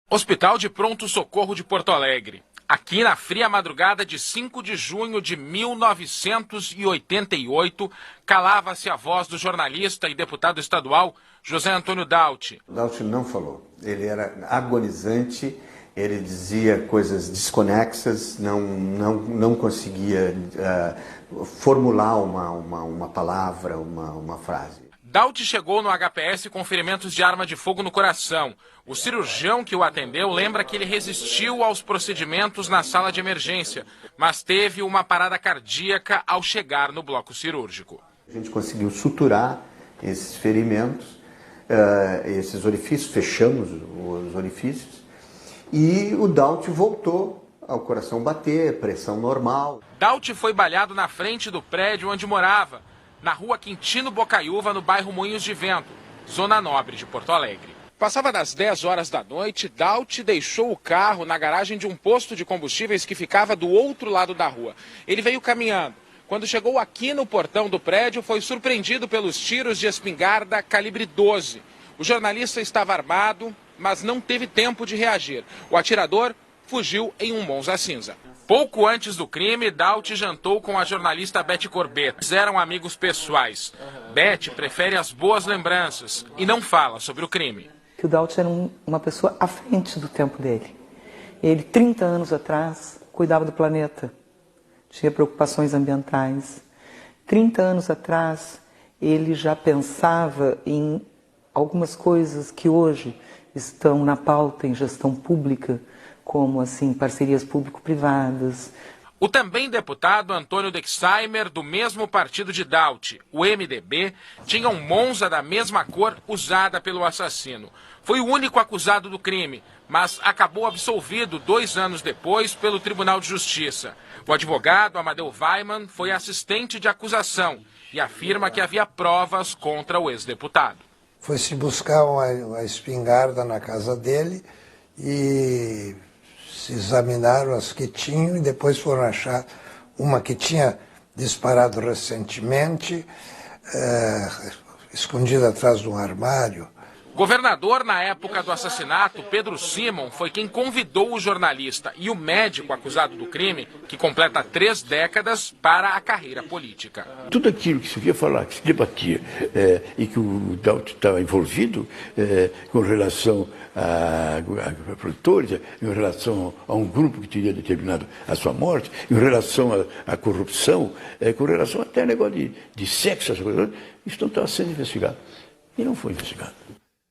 Hospital de Pronto-Socorro de Porto Alegre. Aqui na fria madrugada de 5 de junho de 1988, calava-se a voz do jornalista e deputado estadual José Antônio Dauti. Dauti não falou. Ele era agonizante, ele dizia coisas desconexas, não conseguia formular uma palavra, uma frase. Dauti chegou no HPS com ferimentos de arma de fogo no coração. O cirurgião que o atendeu lembra que ele resistiu aos procedimentos na sala de emergência, mas teve uma parada cardíaca ao chegar no bloco cirúrgico. A gente conseguiu suturar esses ferimentos, esses orifícios, fechamos os orifícios, e o Dauti voltou ao coração bater, pressão normal. Dauti foi baleado na frente do prédio onde morava, na rua Quintino Bocaiúva, no bairro Moinhos de Vento, zona nobre de Porto Alegre. Passava das 10 horas da noite, Dauti deixou o carro na garagem de um posto de combustíveis que ficava do outro lado da rua. Ele veio caminhando. Quando chegou aqui no portão do prédio, foi surpreendido pelos tiros de espingarda calibre 12. O jornalista estava armado, mas não teve tempo de reagir. O atirador fugiu em um Monza cinza. Pouco antes do crime, Dauti jantou com a jornalista Beth Corbett. Eles eram amigos pessoais. Beth prefere as boas lembranças e não fala sobre o crime. O Dauti era uma pessoa à frente do tempo dele. Ele, 30 anos atrás, cuidava do planeta. Tinha preocupações ambientais. 30 anos atrás, ele já pensava em algumas coisas que hoje estão na pauta em gestão pública, como assim parcerias público-privadas. O também deputado Antônio Dexheimer, do mesmo partido de Dauti, o MDB, tinha um Monza da mesma cor usada pelo assassino. Foi o único acusado do crime, mas acabou absolvido 2 anos depois pelo Tribunal de Justiça. O advogado Amadeu Weimann foi assistente de acusação e afirma que havia provas contra o ex-deputado. Foi-se buscar uma espingarda na casa dele e se examinaram as que tinham e depois foram achar uma que tinha disparado recentemente, escondida atrás de um armário. Governador na época do assassinato, Pedro Simon, foi quem convidou o jornalista e o médico acusado do crime, que completa 3 décadas, para a carreira política. Tudo aquilo que se via falar, que se debatia e que o Dauti estava envolvido com relação a produtores, em relação a um grupo que teria determinado a sua morte, em relação à corrupção, com relação até a negócio de sexo, isso não estava sendo investigado. E não foi investigado.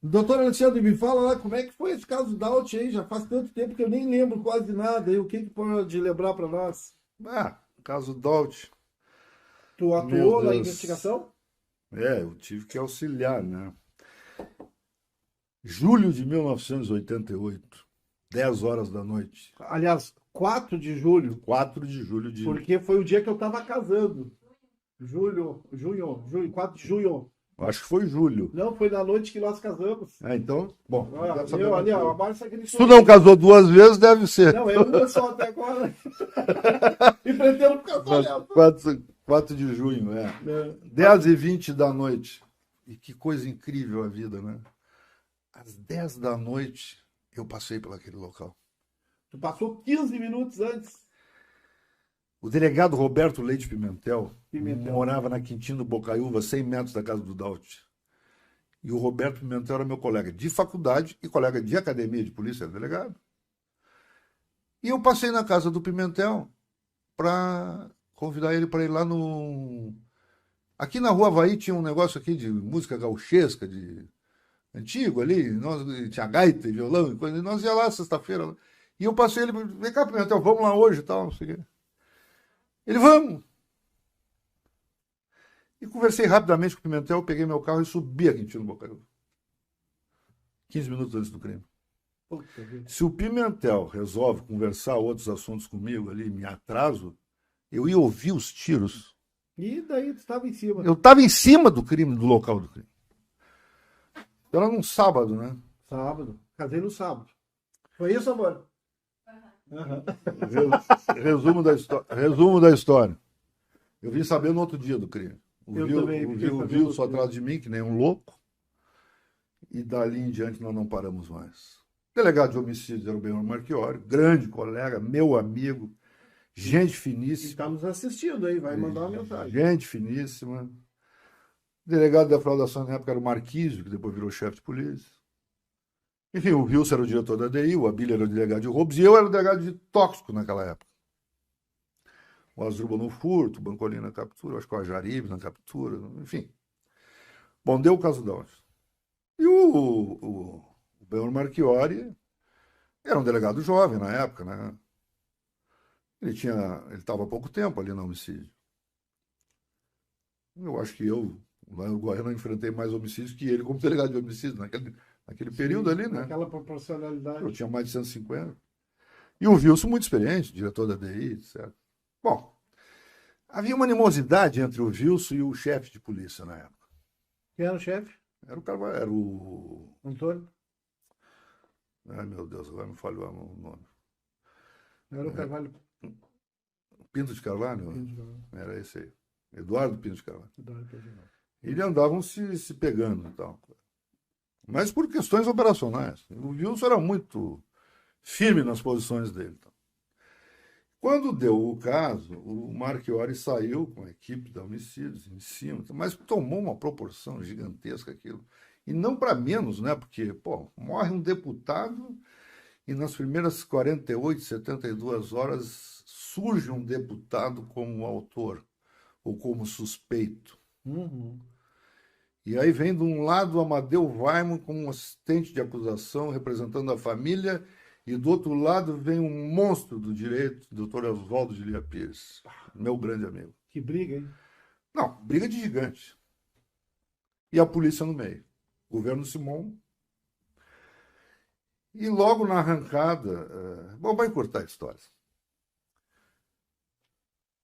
Doutor Alexandre, me fala lá como é que foi esse caso do Dauti aí, já faz tanto tempo que eu nem lembro quase nada, e o que pode lembrar para nós? Caso do Dauti. Tu atuou na investigação? Eu tive que auxiliar, né? Julho de 1988, 10 horas da noite. Aliás, 4 de julho. 4 de julho de... Porque foi o dia que eu estava casando. Junho, 4 de junho. Acho que foi julho. Não, foi na noite que nós casamos. Então, bom. A Márcia gritou. Se tu não casou 2 vezes, deve ser. Não, é uma só até agora. E pretendo casar. 4 de junho, 10h20 da noite. E que coisa incrível a vida, né? Às 10 da noite, eu passei por aquele local. Tu passou 15 minutos antes. O delegado Roberto Leite Pimentel morava na Quintino Bocaiúva, 100 metros da casa do Dauti. E o Roberto Pimentel era meu colega de faculdade e colega de academia de polícia, era delegado. E eu passei na casa do Pimentel para convidar ele para ir lá no... Aqui na Rua Havaí tinha um negócio aqui de música gauchesca, de antigo ali, tinha gaita e violão e coisa, e nós ia lá sexta-feira. E eu passei ele, vem cá, Pimentel, vamos lá hoje e tal, não sei o quê. Ele, vamos! E conversei rapidamente com o Pimentel, peguei meu carro e subi a Quintino Bocaiúva. 15 minutos antes do crime. Se o Pimentel resolve conversar outros assuntos comigo ali, me atraso, eu ia ouvir os tiros. E daí tu estava em cima. Eu estava em cima do crime, do local do crime. Era num sábado, né? Sábado. Casei no sábado. Foi isso, amor? Resumo da história. Eu vim saber no outro dia do crime. O Wilson atrás de mim, que nem um louco. E dali em diante nós não paramos mais. delegado de homicídios era o Benhor Marchiori, grande colega, meu amigo, gente finíssima. Está nos assistindo aí, vai mandar uma mensagem. Gente finíssima. O delegado de defraudação na época era o Marquísio, que depois virou chefe de polícia. Enfim, o Wilson era o diretor da DI, o Abílio era o delegado de roubos, e eu era o delegado de tóxico naquela época. O Asdrubal no furto, o Bancolini na captura, acho que o Ajaribe na captura, enfim. Bom, deu o caso Dauti. E o Benhor Marchiori era um delegado jovem na época, né? Ele estava há pouco tempo ali no homicídio. Eu acho que eu, lá no Guarani, enfrentei mais homicídios que ele como delegado de homicídio naquele período ali, né? Aquela proporcionalidade. Eu tinha mais de 150. E o Wilson, muito experiente, diretor da DI, etc. Bom, havia uma animosidade entre o Wilson e o chefe de polícia na época. Quem era o chefe? Era o Carvalho, era o... Antônio? Ai, meu Deus, agora me falhou o nome. Era o Carvalho. Pinto de Carvalho? Pinto de Carvalho. Era esse aí. Eduardo Pinto de Carvalho. Eduardo Pinto de Carvalho. Eles andavam se pegando e tal. Mas por questões operacionais. O Wilson era muito firme nas posições dele. Quando deu o caso, o Marchiori saiu com a equipe da homicídios em cima, mas tomou uma proporção gigantesca aquilo. E não para menos, né? Porque, pô, morre um deputado e nas primeiras 48, 72 horas surge um deputado como autor ou como suspeito. Uhum. E aí vem de um lado Amadeu Weimann como assistente de acusação representando a família, e do outro lado vem um monstro do direito, o doutor Oswaldo de Lia Pires, meu grande amigo. Que briga, hein? Não, briga de gigante. E a polícia no meio. Governo Simon. E logo na arrancada... Bom, vai encurtar a história.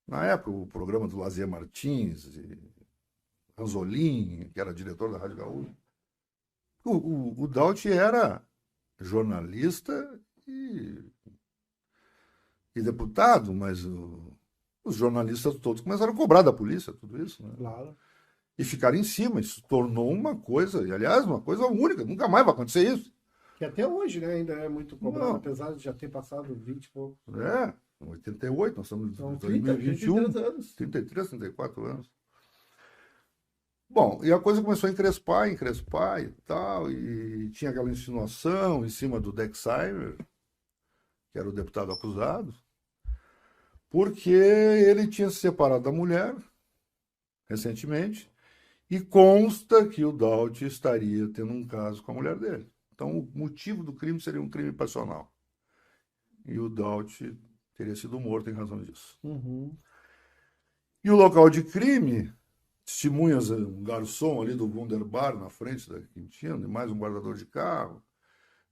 Na época, o programa do Lazier Martins, Ranzolin, que era diretor da Rádio Gaúcha, o Dauti era jornalista e deputado, mas os jornalistas todos começaram a cobrar da polícia tudo isso, né? Claro. E ficaram em cima. Isso tornou uma coisa, e aliás, uma coisa única, nunca mais vai acontecer isso. Que até hoje, né, ainda é muito cobrado, Não. apesar de já ter passado 20 e pouco. É, em 88, nós estamos em São 2021, 33 anos. 33, 34 anos. Bom, e a coisa começou a encrespar e tal, e tinha aquela insinuação em cima do Dexheimer, que era o deputado acusado, porque ele tinha se separado da mulher recentemente, e consta que o Dauti estaria tendo um caso com a mulher dele. Então, o motivo do crime seria um crime passional. E o Dauti teria sido morto em razão disso. Uhum. E o local de crime, testemunhas, um garçom ali do Wunderbar na frente da Quintino, e mais um guardador de carro,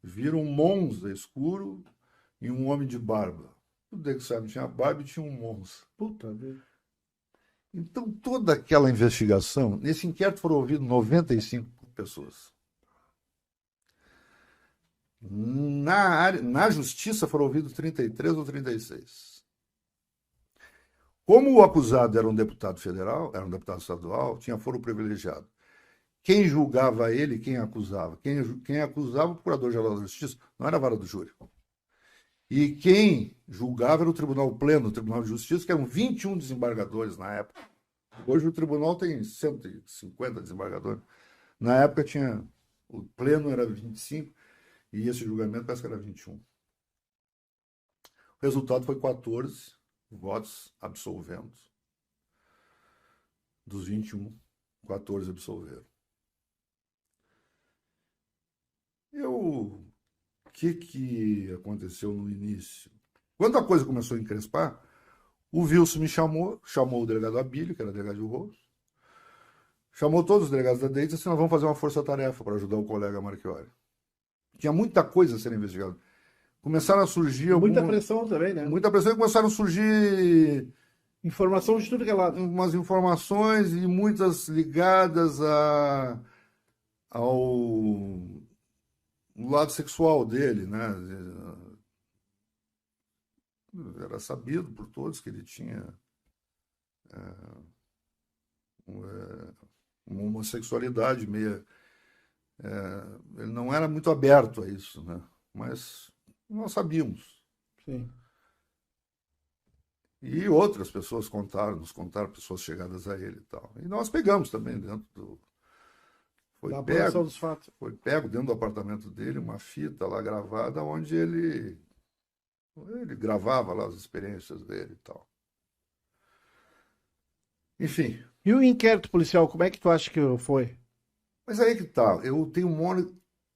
viram um Monza escuro e um homem de barba. O Dexheimer tinha barba e tinha um Monza. Puta vida. Então, toda aquela investigação, nesse inquérito foram ouvidos 95 pessoas. Na justiça foram ouvidos 33 ou 36. Como o acusado era um deputado federal, era um deputado estadual, tinha foro privilegiado. Quem julgava ele, quem acusava? Quem acusava o Procurador-Geral da Justiça, não era a vara do júri. E quem julgava era o Tribunal Pleno, o Tribunal de Justiça, que eram 21 desembargadores na época. Hoje o tribunal tem 150 desembargadores. Na época o Pleno era 25 e esse julgamento parece que era 21. O resultado foi 14 votos absolvendo. Dos 21, 14 absolveram. O que aconteceu no início? Quando a coisa começou a encrespar, o Wilson me chamou o delegado Abílio, que era delegado de roubos, chamou todos os delegados da DEI e disse assim: nós vamos fazer uma força-tarefa para ajudar o colega Marchiori. Tinha muita coisa a ser investigada. Começaram a surgir... Muita pressão também, né? Muita pressão, e começaram a surgir... Informação de tudo que é lado. Umas informações e muitas ligadas ao lado sexual dele, né? Era sabido por todos que ele tinha uma homossexualidade meia... ele não era muito aberto a isso, né? mas nós sabíamos. Sim. E outras pessoas nos contaram, pessoas chegadas a ele e tal. E nós pegamos também dentro do... Da apuração dos fatos. Foi pego dentro do apartamento dele uma fita lá gravada onde ele gravava lá as experiências dele e tal. Enfim. E o inquérito policial, como é que tu acha que foi? Mas aí que tá, eu tenho um maior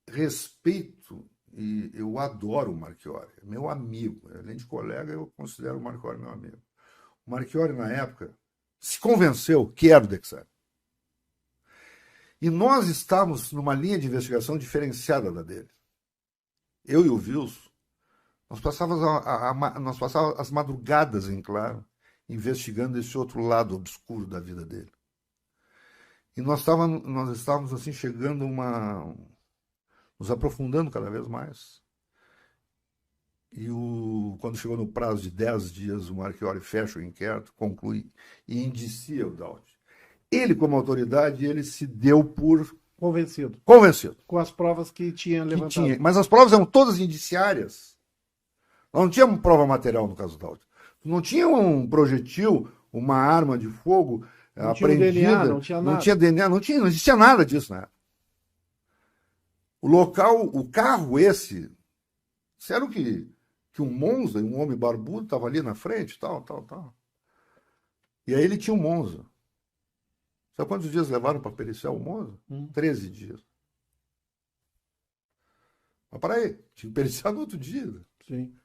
respeito e eu adoro o Marchiori, é meu amigo. Além de colega, eu considero o Marchiori meu amigo. O Marchiori, na época, se convenceu que era o Dexter. E nós estávamos numa linha de investigação diferenciada da dele. Eu e o Wilson, nós passávamos as madrugadas em claro, investigando esse outro lado obscuro da vida dele. E nós estávamos assim, chegando nos aprofundando cada vez mais. E quando chegou no prazo de 10 dias, o Marchiori fecha o inquérito, conclui e indicia o Daut. Ele, como autoridade, ele se deu por... Convencido. Com as provas que tinha levantado. Mas as provas eram todas indiciárias. Nós não tínhamos prova material no caso do Daut. Não tinha um projetil, uma arma de fogo não apreendida. Tinha DNA, não tinha nada. Não tinha DNA, não existia nada disso na época. O local, o carro esse, disseram que um Monza, um homem barbudo, estava ali na frente, tal. E aí ele tinha um Monza. Sabe quantos dias levaram para periciar o Monza? 13 dias. Mas para aí, tinha que periciar no outro dia. Sim.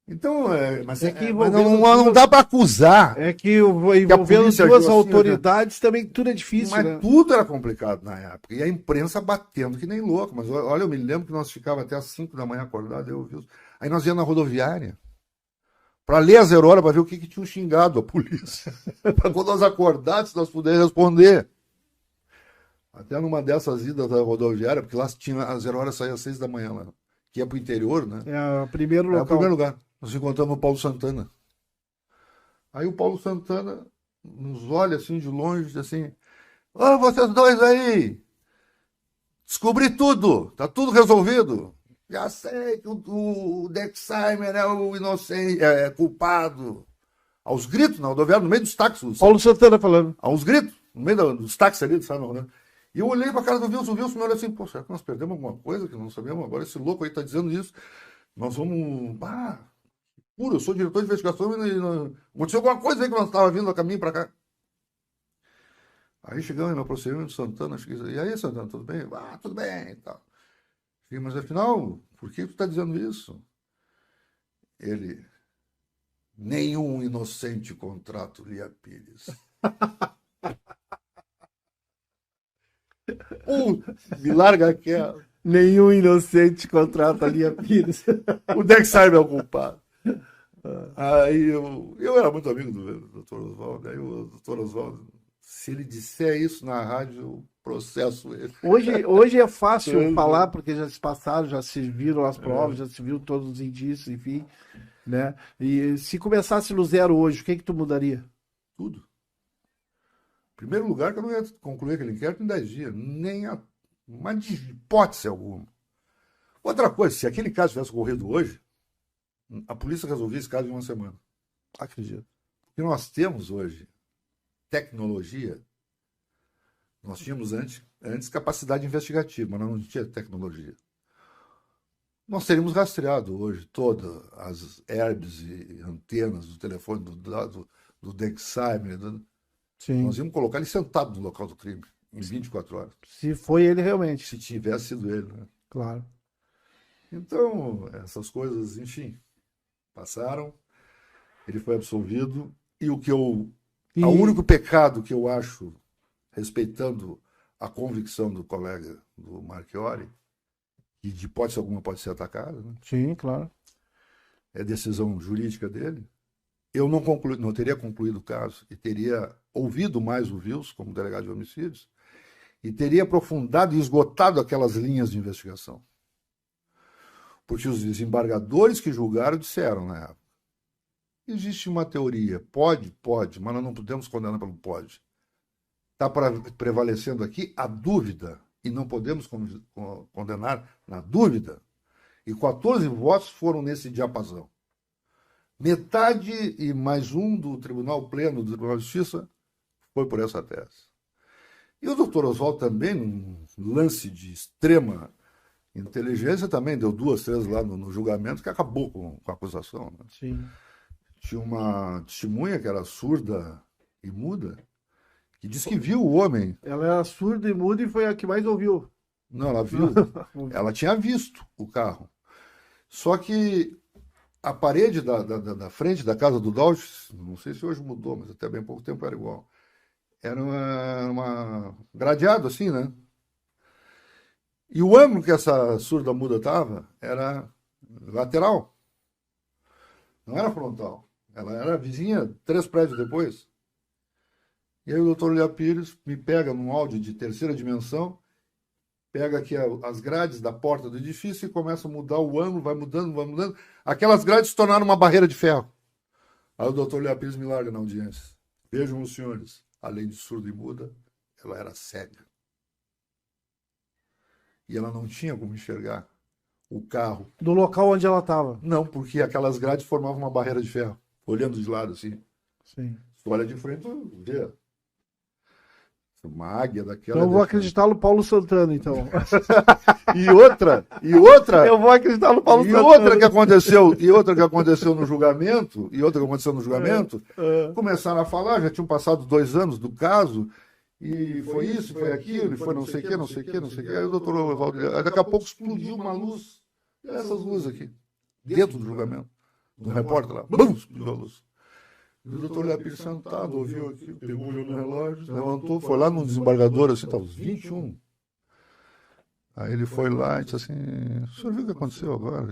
Então, mas envolvendo não dá para acusar. É que envolvendo duas autoridades também tudo é difícil, mas né? Tudo era complicado na época. E a imprensa batendo que nem louco. Mas olha, eu me lembro que nós ficávamos até às 5 da manhã acordados, eu vi. Aí nós íamos na rodoviária para ler a 0 horas, para ver o que tinham xingado a polícia. Para quando nós acordássemos, nós pudéssemos responder. Até numa dessas idas da rodoviária, porque lá tinha a 0 horas, saía às 6 da manhã lá, que ia para o interior, né? É o primeiro local. É o primeiro lugar. Nós encontramos o Paulo Santana. Aí o Paulo Santana nos olha assim de longe, diz assim: "Ô, vocês dois aí, descobri tudo, tá tudo resolvido. Já sei que o Dexheimer é o inocente, é culpado." Aos gritos na rodoviária, no meio dos táxis. Paulo Santana falando. Aos gritos, no meio dos táxis ali, sabe? E eu olhei para a cara do Wilson, o Wilson me olhou assim: "Pô, será que nós perdemos alguma coisa que não sabemos? Agora esse louco aí tá dizendo isso. Nós vamos... eu sou diretor de investigação e aconteceu alguma coisa aí que nós estávamos vindo a caminho para cá." Aí chegamos no procedimento de Santana, e aí, Santana, tudo bem? Tudo bem e tal. Mas afinal, por que tu está dizendo isso? Ele: "Nenhum inocente contrata o Lia Pires." Me larga aquela. Nenhum inocente contrata a Lia Pires. O Dexheimer é o culpado. Aí eu era muito amigo do Dr. Oswaldo. Aí o Dr. Oswaldo, se ele disser isso na rádio, eu processo ele. Hoje é fácil falar, porque já se passaram, já se viram as provas, já se viu todos os indícios, enfim, né? E se começasse no zero hoje, o que tu mudaria? Tudo. Em primeiro lugar, que eu não ia concluir aquele inquérito em 10 dias, nem uma hipótese alguma. Outra coisa, se aquele caso tivesse ocorrido hoje, a polícia resolvia esse caso em uma semana. Acredito. Porque nós temos hoje tecnologia. Nós tínhamos antes capacidade investigativa, mas não tinha tecnologia. Nós teríamos rastreado hoje todas as herbes e antenas do telefone do Dexheimer. Sim. Nós íamos colocar ele sentado no local do crime, em 24 horas. Se foi ele realmente. Se tivesse sido ele, né? Claro. Então, essas coisas, enfim, passaram. Ele foi absolvido. E o único pecado que eu acho, respeitando a convicção do colega do Marchiori, que de hipótese alguma pode ser atacada, né? Sim, claro. É decisão jurídica dele. Eu não teria concluído o caso e teria ouvido mais o Wilson como delegado de homicídios e teria aprofundado e esgotado aquelas linhas de investigação. Porque os desembargadores que julgaram disseram na época: existe uma teoria, pode, mas nós não podemos condenar pelo pode. Está prevalecendo aqui a dúvida e não podemos condenar na dúvida. E 14 votos foram nesse diapasão. Metade e mais um do Tribunal Pleno do Tribunal de Justiça foi por essa tese. E o doutor Oswaldo também, num lance de extrema inteligência, também deu 2, 3 lá no julgamento, que acabou com a acusação. Né? Sim. Tinha uma testemunha que era surda e muda, que disse que viu o homem. Ela era surda e muda e foi a que mais ouviu. Não, ela viu. Ela tinha visto o carro. Só que a parede da frente da casa do Daut, não sei se hoje mudou, mas até bem pouco tempo era igual. Era uma gradeado assim, né? E o ângulo que essa surda muda estava era lateral. Não era frontal. Ela era vizinha 3 prédios depois. E aí o doutor Léa Pires me pega num áudio de 3ª dimensão, pega aqui as grades da porta do edifício e começa a mudar o ângulo, vai mudando, vai mudando. Aquelas grades se tornaram uma barreira de ferro. Aí o doutor Léa Pires me larga na audiência. Vejam os senhores, além de surda e muda, ela era cega. E ela não tinha como enxergar o carro. Do local onde ela estava. Não, porque aquelas grades formavam uma barreira de ferro, olhando de lado assim. Sim. Se tu olha de frente, tu vê. Uma águia daquela. Então eu vou acreditar no Paulo Santana, então. E outra. Eu vou acreditar no Paulo Santana. Outra que aconteceu no julgamento, começaram a falar, já tinham passado 2 anos do caso, e foi isso, foi aquilo, e foi não sei o que, não sei o que, não sei o que. Aí o doutor Oswaldo, daqui a pouco explodiu uma luz, essas luzes aqui, dentro do julgamento. Um repórter lá, bum, explodiu a luz. E o doutor Léa Pires sentado, ouviu aqui, pegou, olhou no relógio, levantou, foi lá no desembargador, assim, tá, os 21. Aí ele foi lá e disse assim, o senhor viu o que aconteceu agora?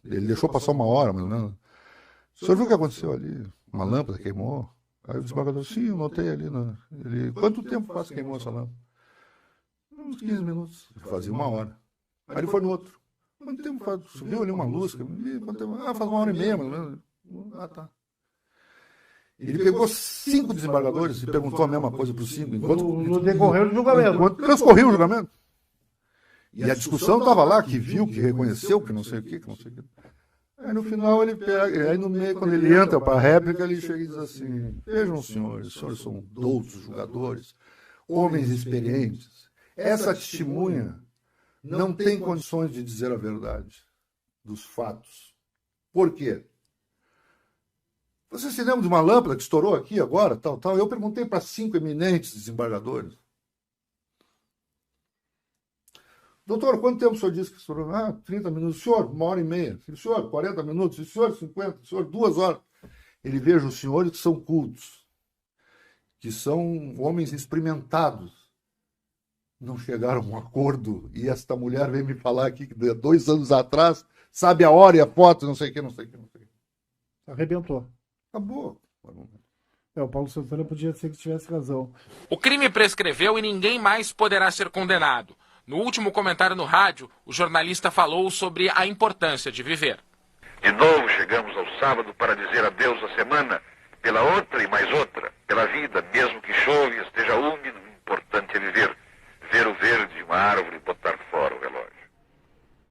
Ele deixou passar 1 hora, mais ou menos. O senhor viu o que aconteceu ali? Uma lâmpada queimou? Aí o desembargador, sim, eu notei ali. Né? Ele, quanto tempo faz que queimou essa lâmpada? Uns 15 minutos. Fazia 1 hora. Aí ele foi no outro. Quanto tempo faz? Subiu ali uma luz? Quanto tempo? Ah, faz 1h30, mais ou menos. Ah, tá. Ele pegou 5 desembargadores e perguntou a mesma coisa para os 5. No decorrer do julgamento. Enquanto transcorria o julgamento. E a discussão estava lá, que viu, que reconheceu, que não sei o que, que não sei o que. Aí no final ele pega, aí no meio, quando ele entra para a réplica, ele chega e diz assim, vejam os senhores são doutos julgadores, homens experientes. Essa testemunha não tem condições de dizer a verdade dos fatos. Por quê? Você se lembra de uma lâmpada que estourou aqui agora, tal, tal? Eu perguntei para 5 eminentes desembargadores. Doutor, quanto tempo o senhor disse que estourou? 30 minutos. Senhor, 1h30. Senhor, 40 minutos. Senhor, 50. Senhor, 2 horas. Ele veja os senhores que são cultos, que são homens experimentados. Não chegaram a um acordo. E esta mulher veio me falar aqui que 2 anos atrás, sabe a hora e a foto, não sei o que, não sei o que, não sei o que. Arrebentou. Acabou. O Paulo Santana podia ser que tivesse razão. O crime prescreveu e ninguém mais poderá ser condenado. No último comentário no rádio, o jornalista falou sobre a importância de viver. De novo chegamos ao sábado para dizer adeus à semana, pela outra e mais outra, pela vida, mesmo que chove e esteja úmido, o importante é viver.